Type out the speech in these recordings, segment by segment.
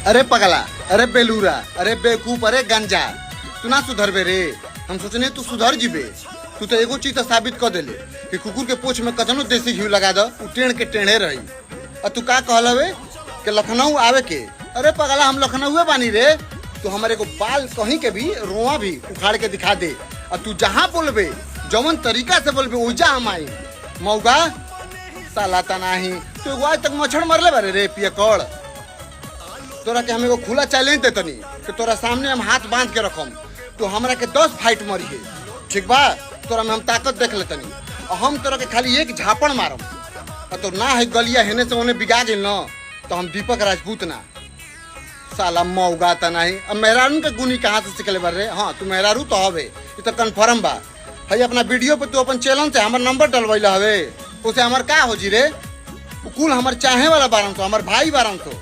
अरे पगला, अरे बेलूरा, अरे बेवकूफ, अरे गंजा, तू ना सुधरबे रे। हम सोचने तू सुधर जीबे। तू तो एगो चीज साबित कर देले कि कुकुर के पूछ में कतनो देसी घी लगा दो टेढ़ के टेढ़े रही। और तू का कहलवे कि लखनऊ आवे के? अरे पगला, हम लखनऊ बानी रे। तू हमारे को बाल कहीं के भी रोआ भी उखाड़ के दिखा दे और तू जहाँ बोलबे जौन तरीका से बोलबे उजा हम आई। मौगा साला तनाही तू आज तक मच्छर मरले बारे रे पियकड़। तोरा के हम एगो खुला चैलेंज देतनी कि तोरा सामने हम हाथ बांध के रखम, तो हमरा के 10 फाइट मरी है, ठीक बा? तोरा में हम ताकत देख लेतनी और हम तोरा के खाली एक झापड़ मारम और तो ना है गलिया हेने से उन्हें बिगा गेल न तो हम दीपक राजपूत ना। साला मौगा तनाही। अब मेहरारू के गुनी कहाँ से सिखले बारे? हाँ तू मेहरारू तो हवे, ये तो कन्फर्म बा। है अपना वीडियो पे तू अपन चैनल से हमार नंबर डलवैला हवे, उसे हमार का हो जी रे? कुल हमार चाहे वाला 1200 हमार भाई 1200।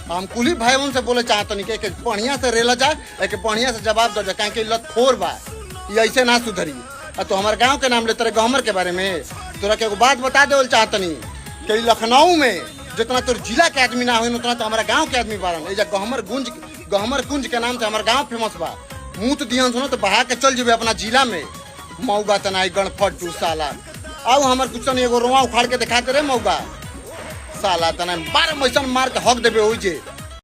हम कुल ही भाई उनसे बोले चाहतनी कि बढ़िया से रेला जा, एक बढ़िया से जवाब दो जा, कहे लतखोर बा, ये ऐसे ना सुधरी। और तो हमारे गांव के नाम ले तेरे गहमर के बारे में तोरा के एगो बात बता दे चाहतनी कि लखनऊ में जितना तोर जिला के आदमी ना हो उतना तो हमारा गांव के आदमी बारन। एजा गहमर कुंज के नाम से हमारा गांव फेमस बा। मुँह तो दियन सुनो तो बहा के चल जेबे अपना जिला में। मौगा तनाई गणफट टू साला। आओ हमार कुछ एगो रोआ उखाड़ के दिखाते रे मौगा साला तनाई 12 मैसन मार के हक देबे हो जे।